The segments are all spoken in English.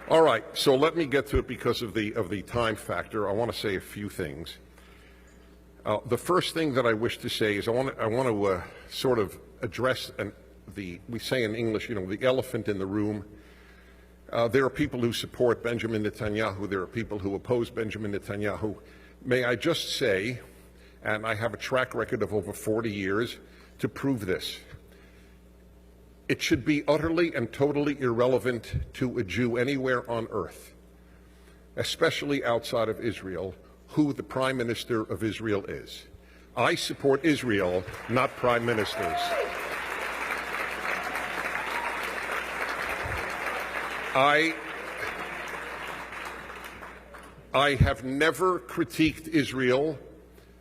All right, so let me get to it because of the time factor. I want to say a few things. The first thing that I wish to say is I want to sort of address we say in English, the elephant in the room. There are people who support Benjamin Netanyahu. There are people who oppose Benjamin Netanyahu. May I just say, and I have a track record of over 40 years to prove this, it should be utterly and totally irrelevant to a Jew anywhere on earth, especially outside of Israel, who the Prime Minister of Israel is. I support Israel, not prime ministers. I have never critiqued Israel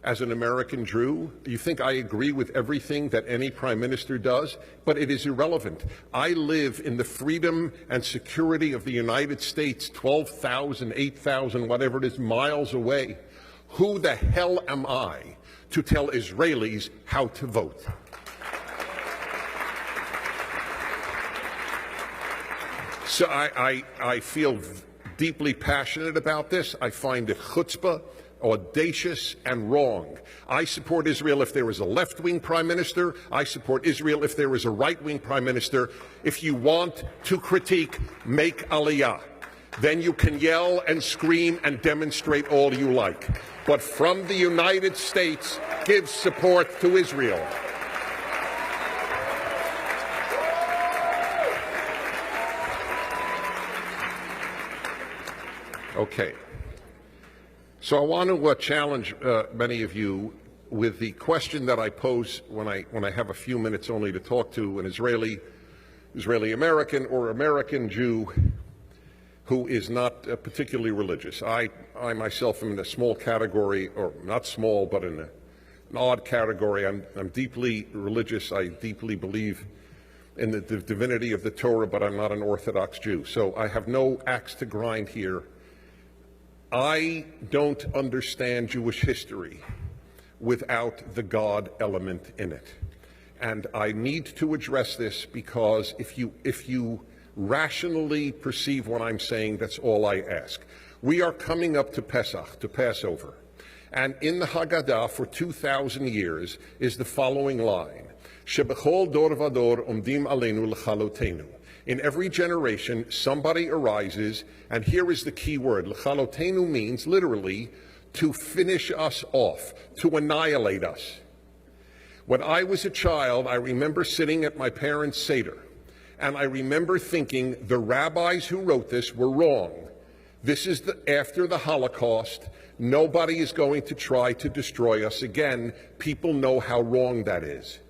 as an American Jew. You think I agree with everything that any prime minister does? But it is irrelevant. I live in the freedom and security of the United States, 12,000, 8,000, whatever it is, miles away. Who the hell am I to tell Israelis how to vote? So I feel deeply passionate about this. I find it chutzpah, audacious, and wrong. I support Israel if there is a left-wing prime minister. I support Israel if there is a right-wing prime minister. If you want to critique, make aliyah. Then you can yell and scream and demonstrate all you like. But from the United States, give support to Israel. Okay. So I want to challenge many of you with the question that I pose when I have a few minutes only to talk to an Israeli American or American Jew who is not particularly religious. I myself am in a small category, or not small, but in an odd category. I'm deeply religious. I deeply believe in the divinity of the Torah, but I'm not an Orthodox Jew. So I have no axe to grind here. I don't understand Jewish history without the God element in it. And I need to address this because if you rationally perceive what I'm saying, that's all I ask. We are coming up to Pesach, to Passover. And in the Haggadah for 2,000 years is the following line: Shebechol dor vador umdim aleinu lechalotenu. In every generation, somebody arises, and here is the key word. Lechalotenu means literally to finish us off, to annihilate us. When I was a child, I remember sitting at my parents' Seder, and I remember thinking the rabbis who wrote this were wrong. This is after the Holocaust. Nobody is going to try to destroy us again. People know how wrong that is.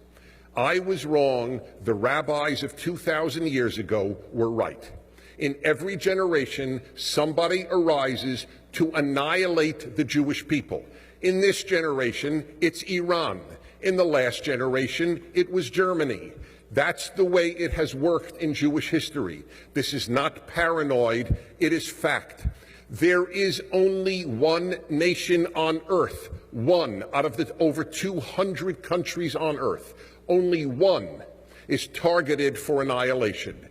I was wrong. The rabbis of 2,000 years ago were right. In every generation, somebody arises to annihilate the Jewish people. In this generation, it's Iran. In the last generation, it was Germany. That's the way it has worked in Jewish history. This is not paranoid, it is fact. There is only one nation on earth, one out of the over 200 countries on earth. Only one is targeted for annihilation.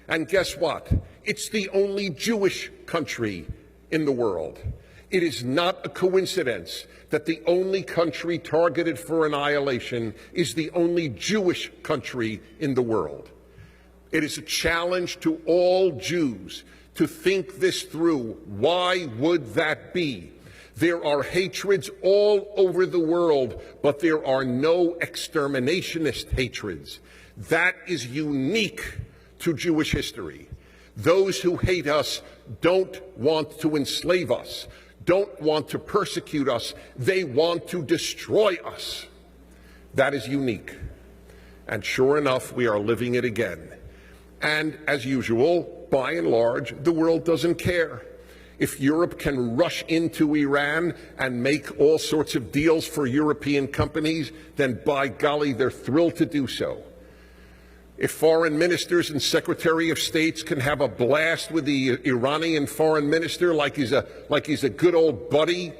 And guess what? It's the only Jewish country in the world. It is not a coincidence that the only country targeted for annihilation is the only Jewish country in the world. It is a challenge to all Jews to think this through. Why would that be? There are hatreds all over the world, but there are no exterminationist hatreds. That is unique to Jewish history. Those who hate us don't want to enslave us, don't want to persecute us. They want to destroy us. That is unique. And sure enough, we are living it again. And as usual, by and large, the world doesn't care. If Europe can rush into Iran and make all sorts of deals for European companies, then by golly, they're thrilled to do so. If foreign ministers and secretary of states can have a blast with the Iranian foreign minister like he's a good old buddy,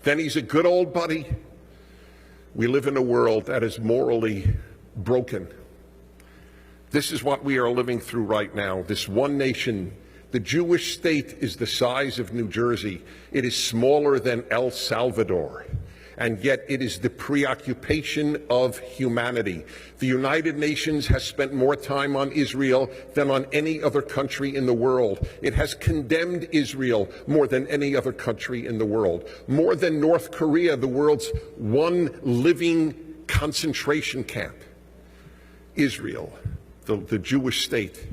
then he's a good old buddy. We live in a world that is morally broken. This is what we are living through right now. This one nation The Jewish state is the size of New Jersey. It is smaller than El Salvador. And yet it is the preoccupation of humanity. The United Nations has spent more time on Israel than on any other country in the world. It has condemned Israel more than any other country in the world. More than North Korea, the world's one living concentration camp. Israel, the Jewish state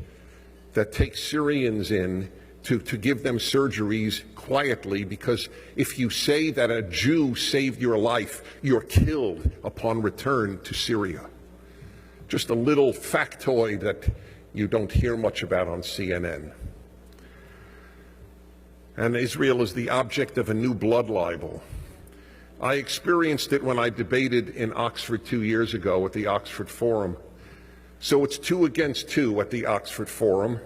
that takes Syrians in to give them surgeries quietly, because if you say that a Jew saved your life, you're killed upon return to Syria. Just a little factoid that you don't hear much about on CNN. And Israel is the object of a new blood libel. I experienced it when I debated in Oxford 2 years ago at the Oxford Forum. So it's 2 against 2 at the Oxford Forum.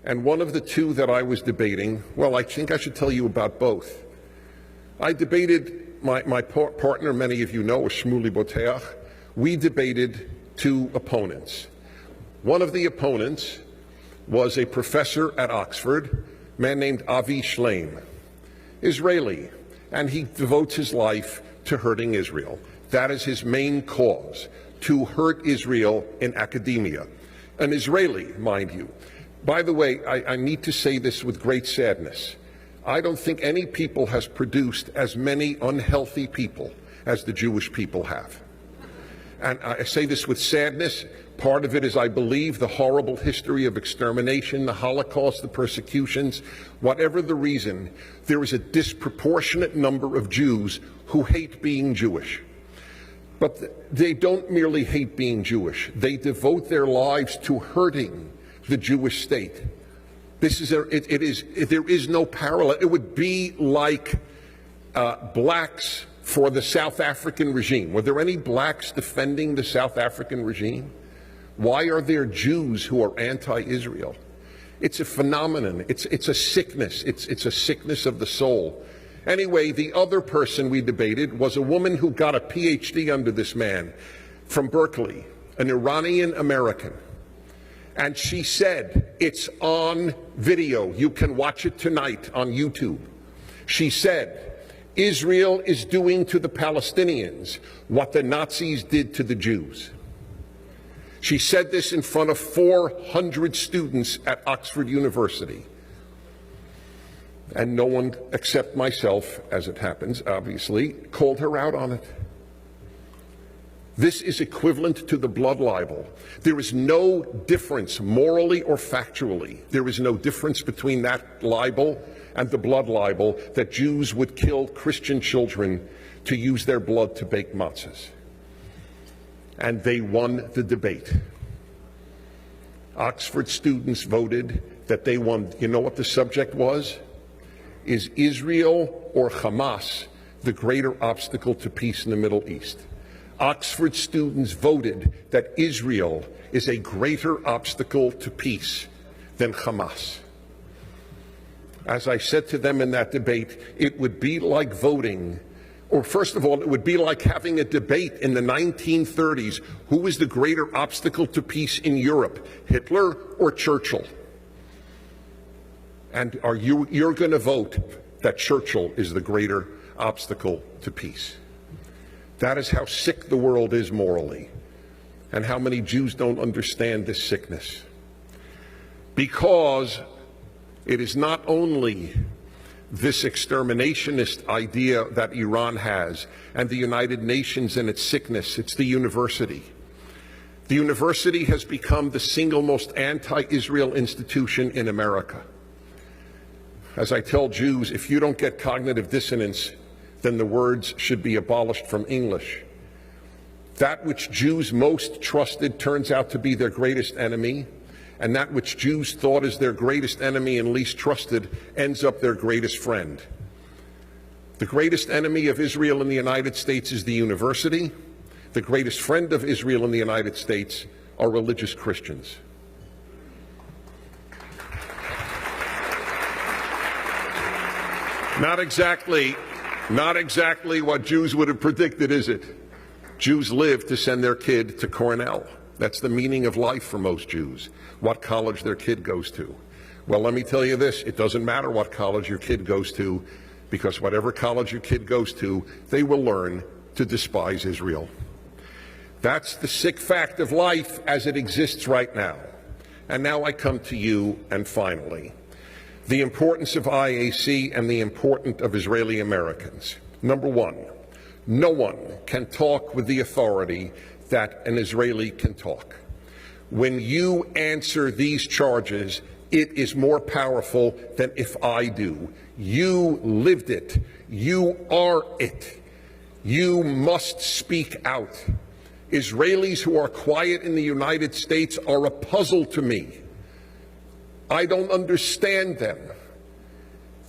And one of the two that I was debating, well, I think I should tell you about both. I debated, my partner, many of you know, is Shmuley Boteach. We debated 2 opponents. One of the opponents was a professor at Oxford, a man named Avi Shleim, Israeli, and he devotes his life to hurting Israel. That is his main cause, to hurt Israel in academia. An Israeli, mind you. By the way, I need to say this with great sadness. I don't think any people has produced as many unhealthy people as the Jewish people have. And I say this with sadness. Part of it is, I believe, the horrible history of extermination, the Holocaust, the persecutions. Whatever the reason, there is a disproportionate number of Jews who hate being Jewish. But they don't merely hate being Jewish. They devote their lives to hurting the Jewish state. There is no parallel. It would be like blacks for the South African regime. Were there any blacks defending the South African regime? Why are there Jews who are anti-Israel? It's a phenomenon. It's a sickness. It's a sickness of the soul. Anyway, the other person we debated was a woman who got a PhD under this man from Berkeley, an Iranian American. And she said, it's on video. You can watch it tonight on YouTube. She said, Israel is doing to the Palestinians what the Nazis did to the Jews. She said this in front of 400 students at Oxford University. And no one except myself, as it happens, obviously, called her out on it. This is equivalent to the blood libel. There is no difference, morally or factually. There is no difference between that libel and the blood libel that Jews would kill Christian children to use their blood to bake matzahs. And they won the debate. Oxford students voted that they won. You know what the subject was? Is Israel or Hamas the greater obstacle to peace in the Middle East? Oxford students voted that Israel is a greater obstacle to peace than Hamas. As I said to them in that debate, it would be like voting, or first of all, it would be like having a debate in the 1930s. Who is the greater obstacle to peace in Europe, Hitler or Churchill? And you're going to vote that Churchill is the greater obstacle to peace. That is how sick the world is morally, and how many Jews don't understand this sickness. Because it is not only this exterminationist idea that Iran has and the United Nations and its sickness, it's the university. The university has become the single most anti-Israel institution in America. As I tell Jews, if you don't get cognitive dissonance, then the words should be abolished from English. That which Jews most trusted turns out to be their greatest enemy, and that which Jews thought is their greatest enemy and least trusted ends up their greatest friend. The greatest enemy of Israel in the United States is the university. The greatest friend of Israel in the United States are religious Christians. Not exactly what Jews would have predicted, is it? Jews live to send their kid to Cornell. That's the meaning of life for most Jews, what college their kid goes to. Well, let me tell you this, it doesn't matter what college your kid goes to, because whatever college your kid goes to, they will learn to despise Israel. That's the sick fact of life as it exists right now. And now I come to you, and finally, the importance of IAC and the importance of Israeli Americans. Number one, no one can talk with the authority that an Israeli can talk. When you answer these charges, it is more powerful than if I do. You lived it. You are it. You must speak out. Israelis who are quiet in the United States are a puzzle to me. I don't understand them.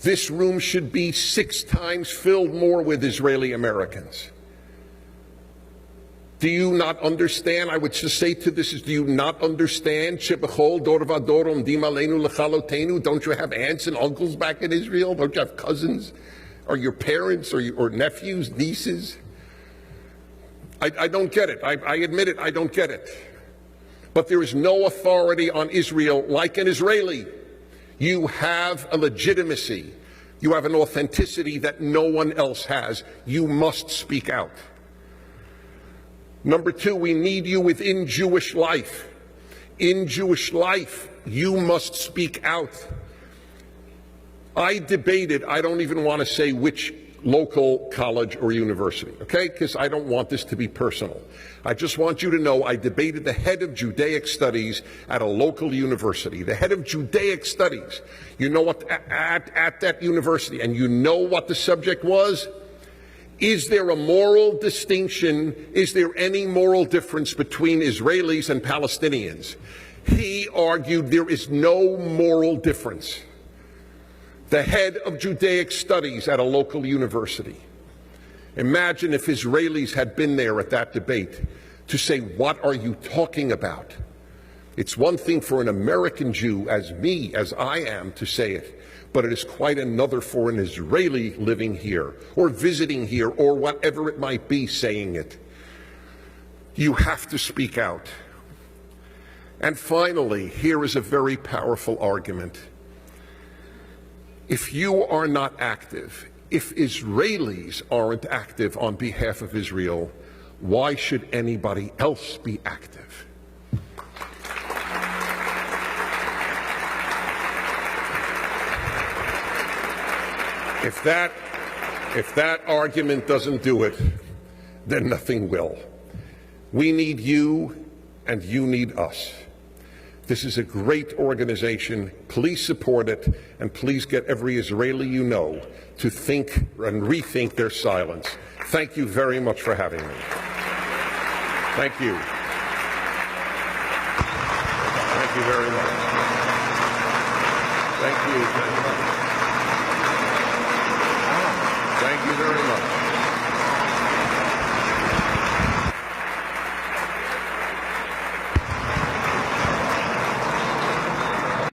This room should be 6 times filled more with Israeli Americans. Do you not understand? I would just say to this is, do you not understand? Don't you have aunts and uncles back in Israel? Don't you have cousins? Or your parents or nephews, nieces? I don't get it. I admit it, I don't get it. But there is no authority on Israel like an Israeli. You have a legitimacy. You have an authenticity that no one else has. You must speak out. Number 2, we need you within Jewish life. In Jewish life, you must speak out. I debated, I don't even want to say which local college or university, okay? Because I don't want this to be personal. I just want you to know I debated the head of Judaic studies at a local university. The head of Judaic studies, you know what, at that university, and you know what the subject was? Is there a moral distinction? Is there any moral difference between Israelis and Palestinians? He argued there is no moral difference. The head of Judaic studies at a local university. Imagine if Israelis had been there at that debate to say, what are you talking about? It's one thing for an American Jew, as I am, to say it, but it is quite another for an Israeli living here, or visiting here, or whatever it might be, saying it. You have to speak out. And finally, here is a very powerful argument. If you are not active, if Israelis aren't active on behalf of Israel, why should anybody else be active? If that argument doesn't do it, then nothing will. We need you, and you need us. This is a great organization. Please support it, and please get every Israeli you know to think and rethink their silence. Thank you very much for having me. Thank you. Thank you very much. Thank you.